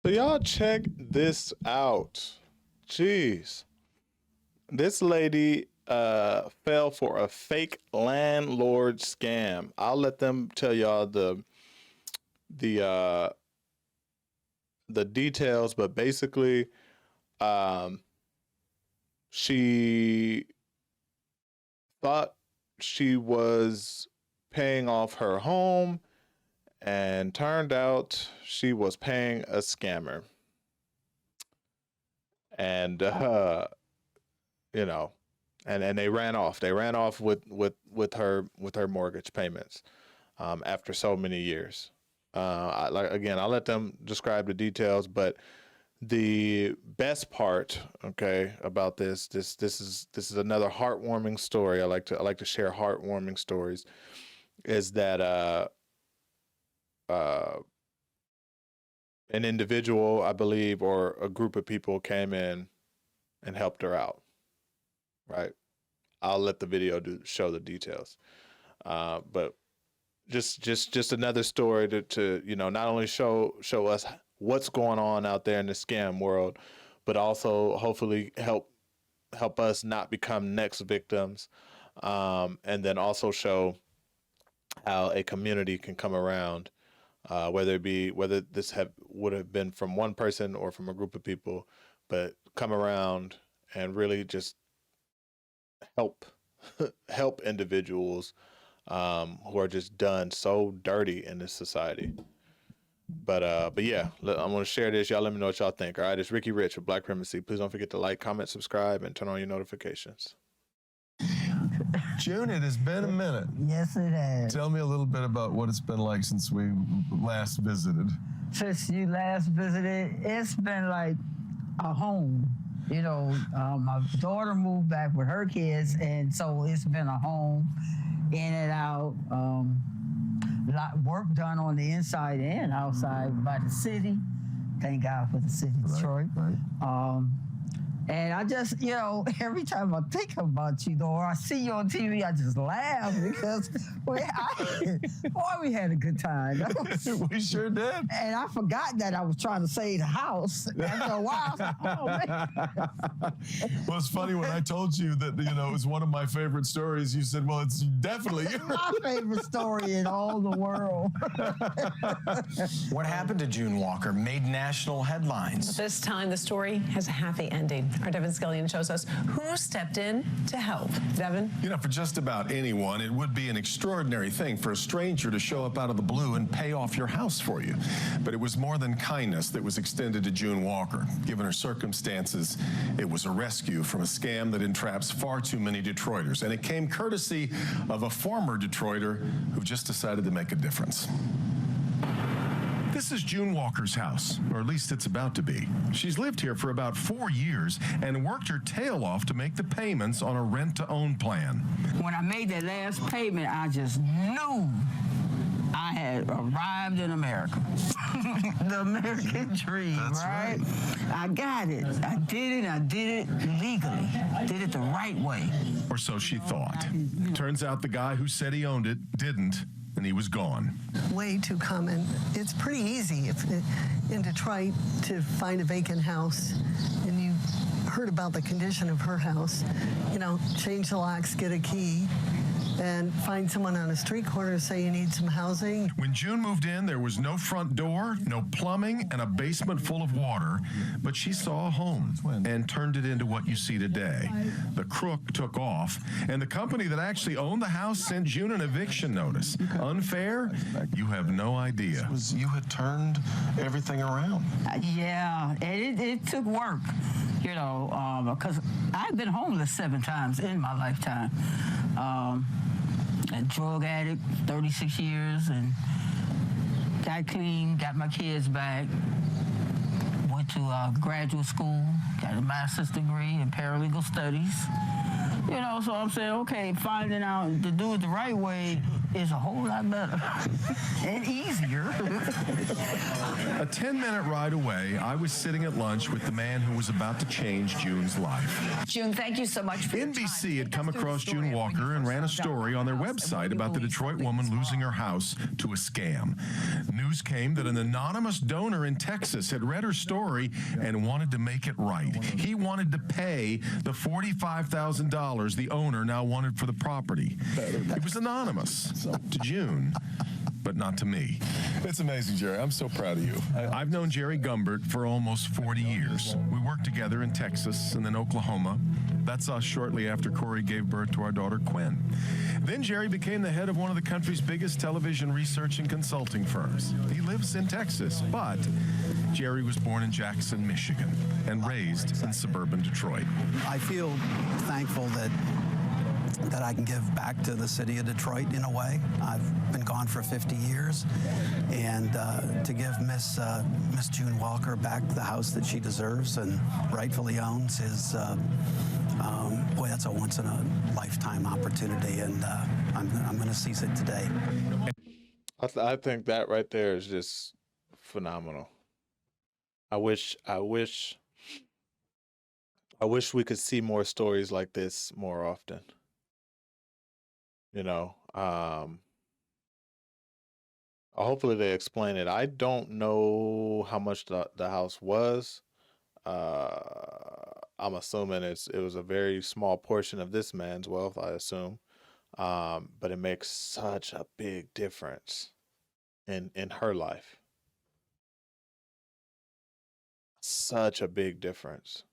So y'all check this out. Jeez. This lady fell for a fake landlord scam. I'll let them tell y'all the details, but basically she thought she was paying off her home, and turned out she was paying a scammer. And you know, and they ran off. They ran off with her mortgage payments after so many years. I'll let them describe the details, but the best part, okay, about this is another heartwarming story. I like to share heartwarming stories. Is that an individual, I believe, or a group of people came in and helped her out. Right. I'll let the video show the details. But just another story to not only show us what's going on out there in the scam world, but also hopefully help us not become next victims, and then also show how a community can come around, whether this would have been from one person or from a group of people, but come around and really just help individuals who are just done so dirty in this society. But yeah, I'm gonna share this. Y'all let me know what y'all think. All right, it's Ricky Rich with Black Primacy. Please don't forget to like, comment, subscribe, and turn on your notifications. June, it has been a minute. Yes, it has. Tell me a little bit about what it's been like since we last visited. Since you last visited, it's been like a home. My daughter moved back with her kids, and so it's been a home, in and out. Lot work done on the inside and outside by the city. Thank God for the city of Detroit. Right. And I just, every time I think about you, or I see you on TV, I just laugh because we had a good time. We sure did. And I forgot that I was trying to save the house. After a while, I was like, oh, man. Well, it's funny when I told you that, it was one of my favorite stories, you said, well, it's definitely my favorite story in all the world. What happened to June Walker made national headlines. This time, the story has a happy ending. Our Devin Scillian shows us who stepped in to help. Devin? For just about anyone, it would be an extraordinary thing for a stranger to show up out of the blue and pay off your house for you. But it was more than kindness that was extended to June Walker. Given her circumstances, it was a rescue from a scam that entraps far too many Detroiters. And it came courtesy of a former Detroiter who just decided to make a difference. This is June Walker's house, or at least it's about to be. She's lived here for about 4 years and worked her tail off to make the payments on a rent-to-own plan. When I made that last payment, I just knew I had arrived in America. The American dream, right? I got it. I did it legally. Did it the right way. Or so she thought. Turns out the guy who said he owned it didn't, and he was gone. Way too common. It's pretty easy in Detroit to find a vacant house, and you heard about the condition of her house. Change the locks, get a key, and find someone on a street corner say you need some housing. When June moved in, there was no front door, no plumbing, and a basement full of water. But she saw a home and turned it into what you see today. The crook took off, and the company that actually owned the house sent June an eviction notice. Unfair? You have no idea. You had turned everything around. Yeah, and it took work, because I've been homeless 7 times in my lifetime. A drug addict, 36 years, and got clean, got my kids back, went to graduate school, got a master's degree in paralegal studies. So I'm saying, okay, finding out to do it the right way is a whole lot better and easier. A 10-minute ride away, I was sitting at lunch with the man who was about to change June's life. June, thank you so much for your time. NBC had come across June Walker and ran a story on their website about the Detroit woman losing her house to a scam. News came that an anonymous donor in Texas had read her story and wanted to make it right. He wanted to pay the $45,000 the owner now wanted for the property. It was anonymous to June, but not to me. It's amazing, Jerry. I'm so proud of you. I've known Jerry Gumbert for almost 40 years. We worked together in Texas and then Oklahoma. That's us shortly after Corey gave birth to our daughter, Quinn. Then Jerry became the head of one of the country's biggest television research and consulting firms. He lives in Texas, but Jerry was born in Jackson, Michigan, and raised in suburban Detroit. I feel thankful that I can give back to the city of Detroit in a way. I've been gone for 50 years, and to give Miss June Walker back the house that she deserves and rightfully owns is, boy, that's a once-in-a-lifetime opportunity, and I'm going to seize it today. I think that right there is just phenomenal. I wish we could see more stories like this more often. You know, hopefully they explain it. I don't know how much the house was. I'm assuming it was a very small portion of this man's wealth, I assume. But it makes such a big difference in her life. Such a big difference.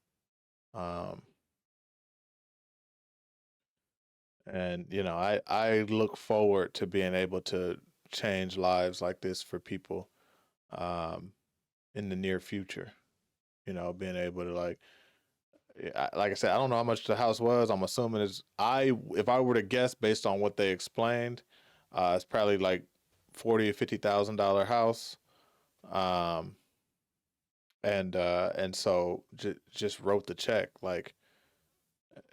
And you know, I look forward to being able to change lives like this for people in the near future. You know, being able to like I said, I don't know how much the house was. I'm assuming if I were to guess based on what they explained, it's probably like $40,000 or $50,000 house. And so just wrote the check. Like,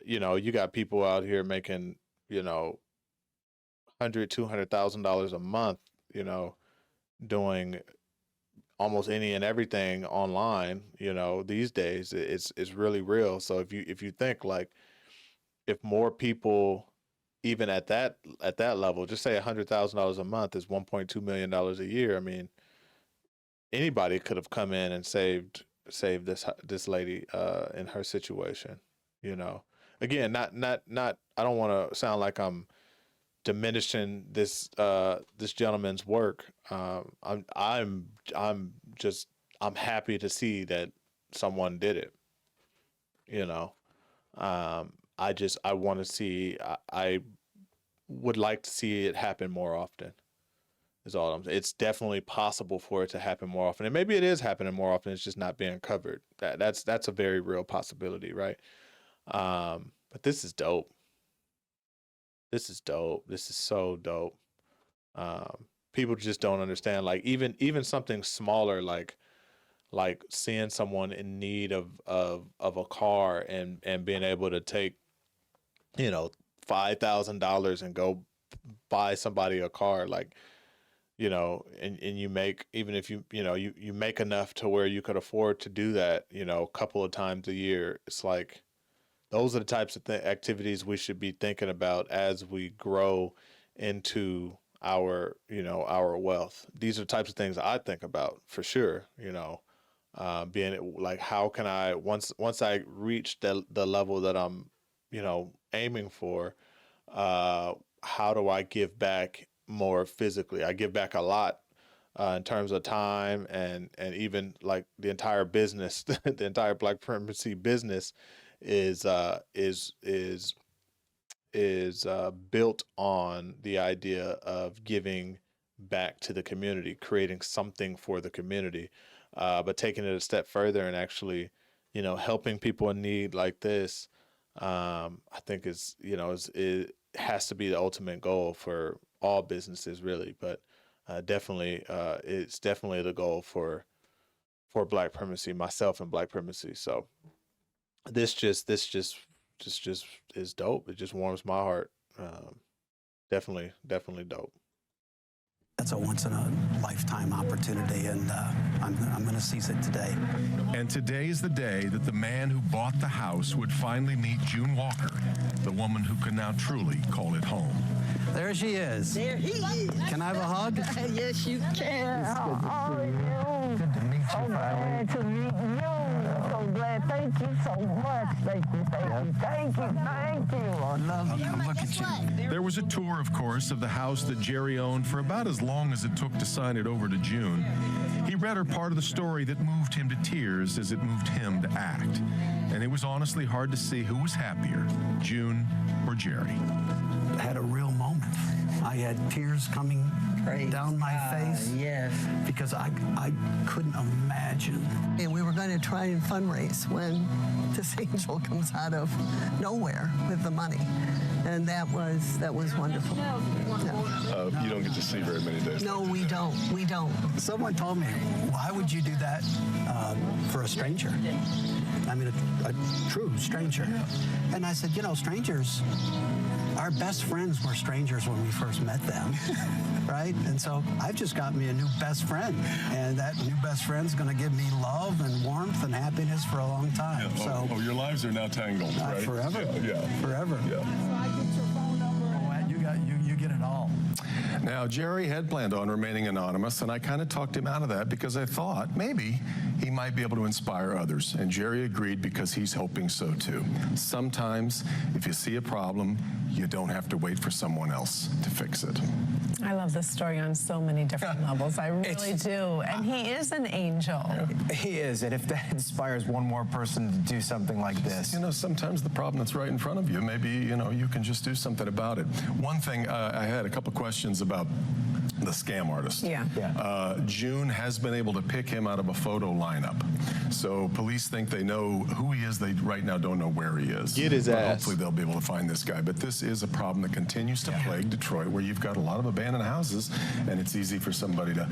you know, you got people out here making, you know, $100,000-$200,000 a month, you know, doing almost any and everything online, you know, these days. It's really real. So if you think like, if more people, even at that level, just say $100,000 a month is $1.2 million a year. I mean, anybody could have come in and saved this lady in her situation, you know. Again, not I don't want to sound like I'm diminishing this gentleman's work. I'm happy to see that someone did it, you know. I want to see, I would like to see it happen more often. Is all I'm saying. It's definitely possible for it to happen more often, and maybe it is happening more often. It's just not being covered. That's a very real possibility, right? But this is dope. This is dope. This is so dope. People just don't understand. Like even something smaller, like seeing someone in need of a car and being able to take, you know, $5,000 and go buy somebody a car, like. You know, and you make, even if you make enough to where you could afford to do that, you know, a couple of times a year. It's like, those are the types of activities we should be thinking about as we grow into our wealth. These are the types of things I think about for sure, you know, being like, how can I, once I reach the level that I'm, you know, aiming for, how do I give back more physically? I give back a lot in terms of time and even like the entire business, the entire Black Primacy business is built on the idea of giving back to the community, creating something for the community, but taking it a step further and actually, you know, helping people in need like this. I think it has to be the ultimate goal for all businesses, really, but definitely it's definitely the goal for Black Primacy, myself and Black Primacy. So this just is dope. It just warms my heart. definitely dope. That's a once-in-a-lifetime opportunity, and I'm going to seize it today. And today is the day that the man who bought the house would finally meet June Walker, the woman who can now truly call it home. There she is. There he is. Can I have a hug? Yes, you can. How are you? Good to meet you, So glad to meet you. So glad. Thank you so much. Thank you. Thank you. I love you. Look at you. There was a tour, of course, of the house that Jerry owned for about as long as it took to sign it over to June. He read her part of the story that moved him to tears as it moved him to act. And it was honestly hard to see who was happier, June or Jerry. I had a real moment. I had tears coming down my face. Yes. Because I couldn't imagine. And we were going to try and fundraise when this angel comes out of nowhere with the money. And that was wonderful. Yeah. You don't get to see very many days. No, we don't. We don't. Someone told me, why would you do that for a stranger? I mean, a true stranger. And I said, strangers, our best friends were strangers when we first met them, right? And so I've just got me a new best friend, and that new best friend's going to give me love and warmth and happiness for a long time. Yeah. So your lives are now tangled, right? forever. Yeah. Forever. Yeah. You get it all. Now, Jerry had planned on remaining anonymous, and I kind of talked him out of that because I thought maybe he might be able to inspire others. And Jerry agreed because he's hoping so too. Sometimes, if you see a problem, you don't have to wait for someone else to fix it. I love this story on so many different levels. I really do. And he is an angel. He is, and if that inspires one more person to do something like this. Sometimes the problem that's right in front of you, maybe, you can just do something about it. One thing, I had a couple questions about the scam artist. Yeah. June has been able to pick him out of a photo lineup. So police think they know who he is. They right now don't know where he is. Get his ass. Hopefully they'll be able to find this guy. But this is a problem that continues to plague Detroit, where you've got a lot of abandoned houses, and it's easy for somebody to,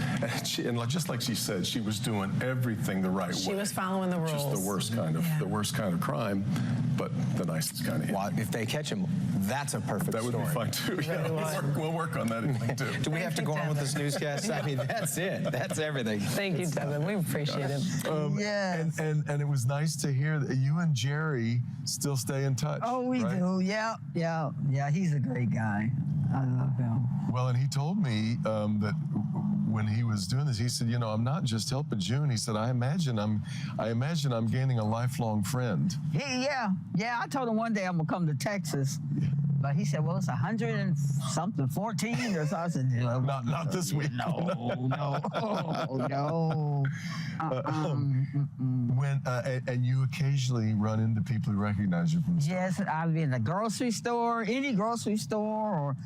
and just like she said, she was doing everything the right way. She was following the rules. Just the worst kind of crime, but the nicest kind of. Well, if they catch him, that's a perfect That would story. be fine too. Yeah, we'll work on that too. Do we have to go on with this newscast? I mean, that's it. That's everything. Thank you, Devin. We appreciate it. Yes. And it was nice to hear that you and Jerry still stay in touch. Oh, we right? do. Yeah. He's a great guy. I love him. Well, and he told me that when he was doing this, he said, I'm not just helping June. He said, I imagine I'm gaining a lifelong friend. Yeah. I told him one day I'm gonna come to Texas, but he said, well, it's 100 and something, 14 or something. I said, Not this week. No. When and you occasionally run into people who recognize you from the store. Yes, I'll be in the grocery store, any grocery store, or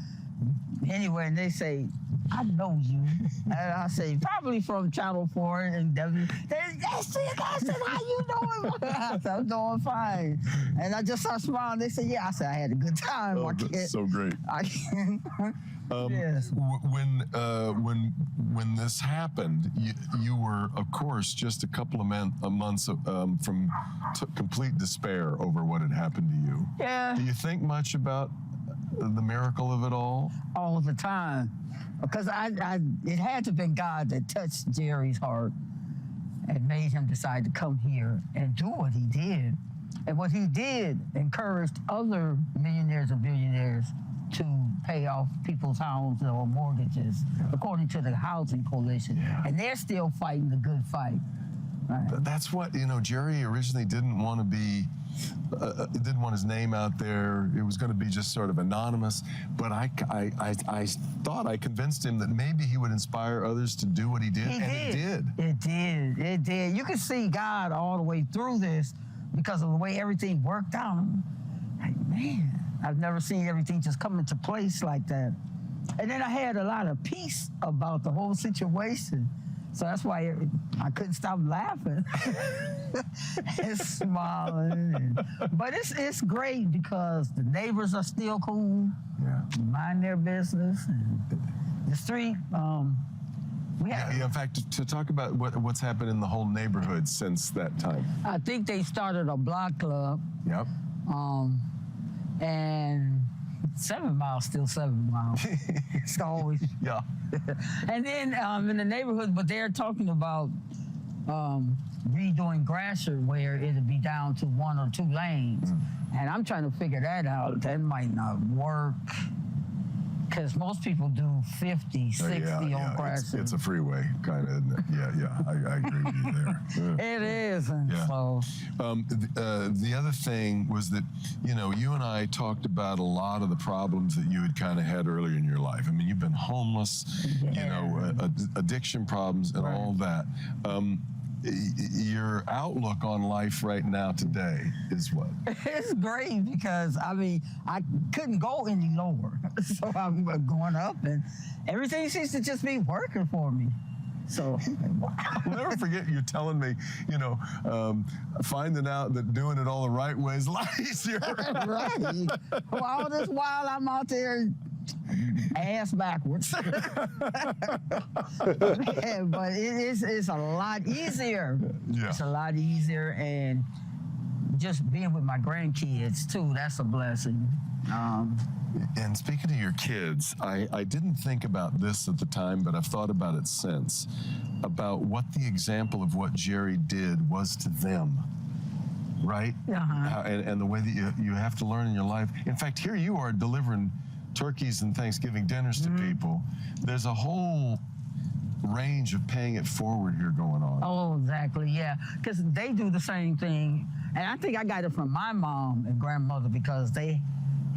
anywhere, and they say, I know you. And I say, probably from Channel 4 and W. That's it. I said, how you doing? I said, I'm doing fine. And I just start smiling. They said, yeah. I said, I had a good time. Oh, that's so great. Yes. When this happened, you were, of course, just a couple of months from complete despair over what had happened to you. Yeah. Do you think much about the miracle of it all? All the time. Because it had to have been God that touched Jerry's heart and made him decide to come here and do what he did. And what he did encouraged other millionaires and billionaires to pay off people's homes or mortgages, according to the Housing Coalition. Yeah. And they're still fighting the good fight. Right. That's what, Jerry originally didn't want to be, didn't want his name out there. It was going to be just sort of anonymous. But I thought I convinced him that maybe he would inspire others to do what he did. He did. It did. You could see God all the way through this because of the way everything worked out. Like, man, I've never seen everything just come into place like that. And then I had a lot of peace about the whole situation. So that's why I couldn't stop laughing and smiling. But it's great because the neighbors are still cool. Yeah. Mind their business. And the street, we have. Yeah, in fact, to talk about what's happened in the whole neighborhood since that time. I think they started a block club. Yep. And 7 miles, still 7 miles. It's always. Yeah. And then in the neighborhood, but they're talking about redoing Grasser where it'll be down to 1 or 2 lanes. And I'm trying to figure that out. That might not work. Because most people do 50, 60 on Grasser. It's a freeway kind of, isn't it? Yeah. I agree with you there. It is. And so. The other thing was that, you and I talked about a lot of the problems that you had kind of had earlier in your life. I mean, you've been homeless, addiction problems and all that. Your outlook on life right now today is what? It's great because, I couldn't go any lower. So I'm going up and everything seems to just be working for me. So, wow. I'll never forget you telling me, finding out that doing it all the right way is a lot easier. Right. Well, all this while I'm out there ass backwards. But it's a lot easier. Yeah. It's a lot easier, and just being with my grandkids too, that's a blessing. And speaking of your kids, I didn't think about this at the time, but I've thought about it since, about what the example of what Jerry did was to them, right? And the way that you have to learn in your life. In fact, here you are delivering turkeys and Thanksgiving dinners to people. There's a whole range of paying it forward here going on. Oh, exactly, yeah. Because they do the same thing. And I think I got it from my mom and grandmother because they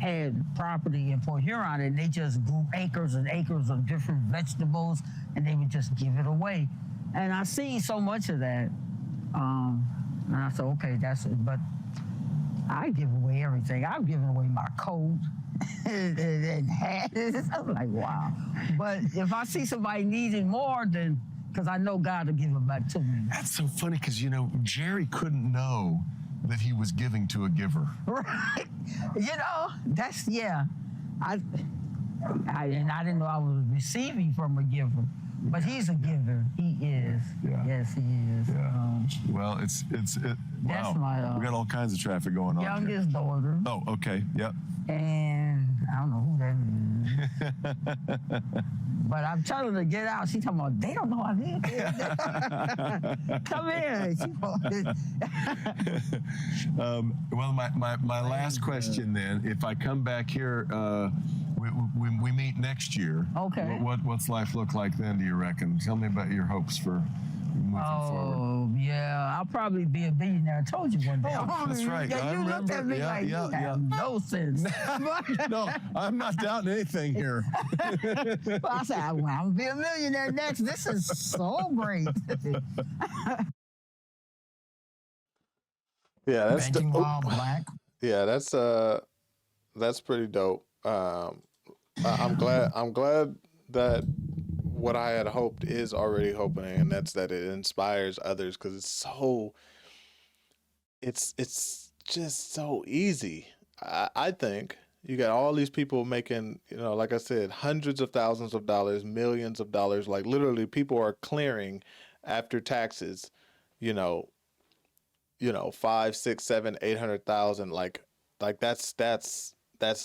had property in Port Huron and they just grew acres and acres of different vegetables and they would just give it away. And I see so much of that. And I said, okay, that's it. But I give away everything. I've given away my coat and hats. I'm like, wow. But if I see somebody needing more, then, because I know God will give it back to me. That's so funny because, Jerry couldn't know that he was giving to a giver. Right. That's, yeah. And I didn't know I was receiving from a giver. But he's a giver. He is. Yeah. Yes, he is. Yeah. Well, it's That's wow. my We got all kinds of traffic going on. youngest daughter. Oh, okay. Yep. And I don't know who that is. But I'm telling her to get out. She's talking about, they don't know I live. Come in. Well, my last question then, if I come back here, we meet next year. Okay. What's life look like then, do you reckon? Tell me about your hopes for moving forward. Oh, yeah. I'll probably be a billionaire. I told you one day. Oh, that's right. Yeah, I you looked at me remember. like, Yeah, you yeah. have no sense. No, I'm not doubting anything here. Well, I said, I'm going to be a millionaire next. This is so great. Yeah, that's Banking while black. yeah, that's pretty dope. I'm glad that what I had hoped is already happening, and that's that it inspires others because it's just so easy. I think you got all these people making, like I said, hundreds of thousands of dollars, millions of dollars. Like literally, people are clearing after taxes, 5, 6, 7, 800,000. Like that's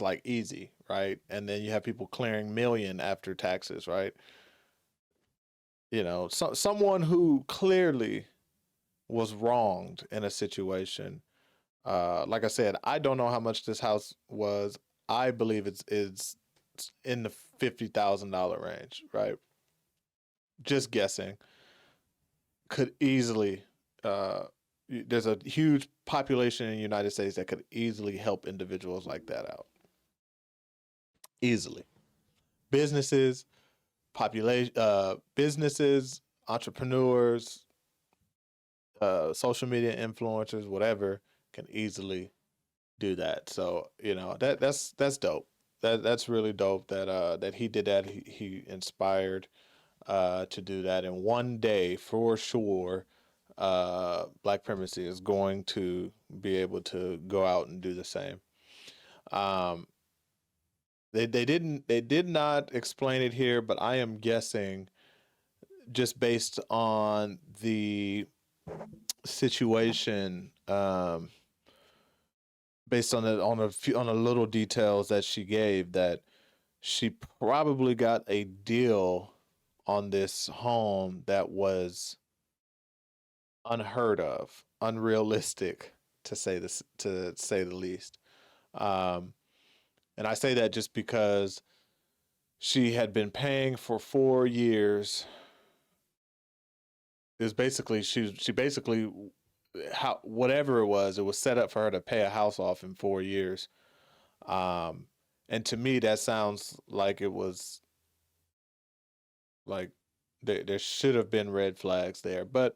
like easy, right? And then you have people clearing million after taxes, right? Someone who clearly was wronged in a situation. Like I said, I don't know how much this house was. I believe it's in the $50,000 range, right? Just guessing. Could easily, there's a huge population in the United States that could easily help individuals like that out. Easily. Businesses, entrepreneurs, social media influencers, whatever, can easily do that. So that's dope. That's really dope that he did that. He inspired to do that. And one day, for sure, Black Primacy is going to be able to go out and do the same. They did not explain it here, but I am guessing, just based on the situation, based on the little details that she gave, that she probably got a deal on this home that was unheard of, unrealistic, to say the least. Um, and I say that just because she had been paying for 4 years. It was basically she basically, how whatever it was set up for her to pay a house off in 4 years. Um, and to me, that sounds like it was like there should have been red flags there. But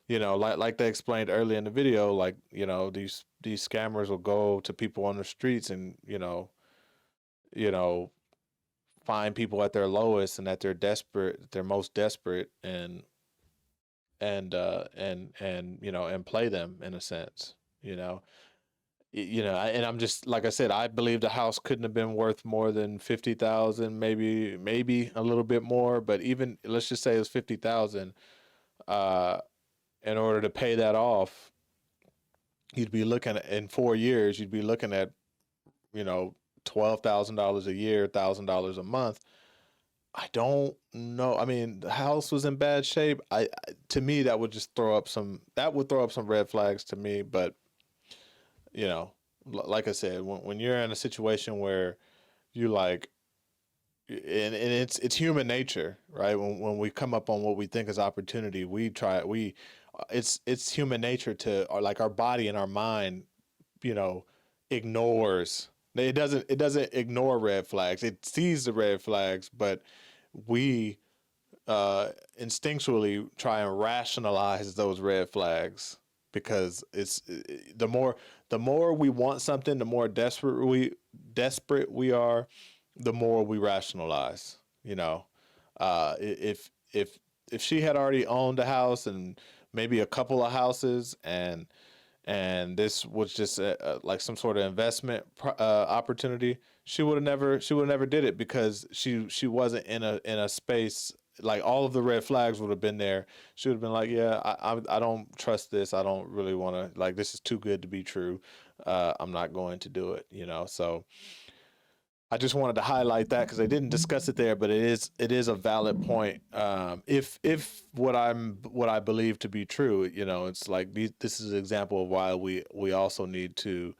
like they explained earlier in the video, like these scammers will go to people on the streets and you know find people at their lowest and at their most desperate, and play them in a sense. And I'm just, like I said, I believe the house couldn't have been worth more than 50,000, maybe a little bit more, but even let's just say it was 50,000. In order to pay that off, you'd be looking at, in 4 years, you'd be looking at $12,000 a year, $1,000 a month. I don't know. I mean, the house was in bad shape. To me, that would throw up some red flags to me. But like I said, when you're in a situation where you like, and it's human nature, right? When we come up on what we think is opportunity, it's human nature to, or like our body and our mind, ignores. It doesn't ignore red flags. It sees the red flags, but we instinctually try and rationalize those red flags, because it's the more we want something, the more desperate we are, the more we rationalize. If she had already owned a house and maybe a couple of houses, and this was just like some sort of investment opportunity, she would have never did it, because she wasn't in a space. Like, all of the red flags would have been there. She would have been like, yeah, I don't trust this. I don't really want to, like, this is too good to be true. I'm not going to do it, So I just wanted to highlight that, because I didn't discuss it there, but it is a valid point. If what I believe to be true, it's like this is an example of why we also need to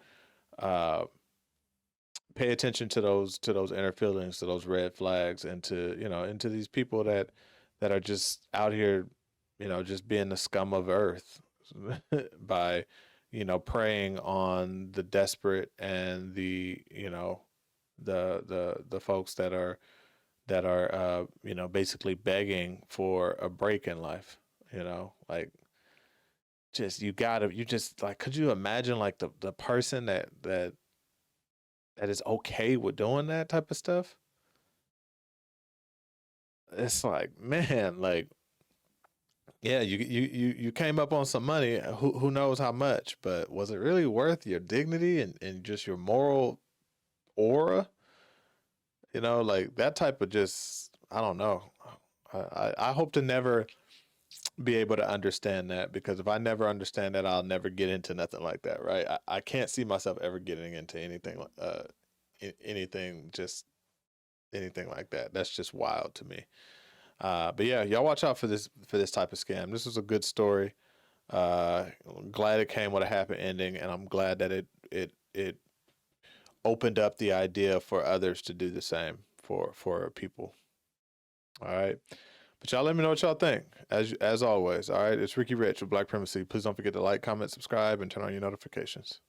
pay attention to those inner feelings, to those red flags, and to into these people that are just out here, just being the scum of earth by preying on the desperate and the the folks that are basically begging for a break in life. Like, could you imagine, like, the person that is okay with doing that type of stuff? It's like, man, like, yeah, you came up on some money, who knows how much, but was it really worth your dignity and just your moral aura? Like, that type of, I don't know. I hope to never be able to understand that, because if I never understand that, I'll never get into nothing like that, right? I can't see myself ever getting into anything like that. That's just wild to me. But yeah, y'all watch out for this type of scam. This was a good story. Glad it came with a happy ending, and I'm glad that it opened up the idea for others to do the same for people. All right. But y'all let me know what y'all think. As always, all right, it's Ricky Rich with Black Primacy. Please don't forget to like, comment, subscribe, and turn on your notifications.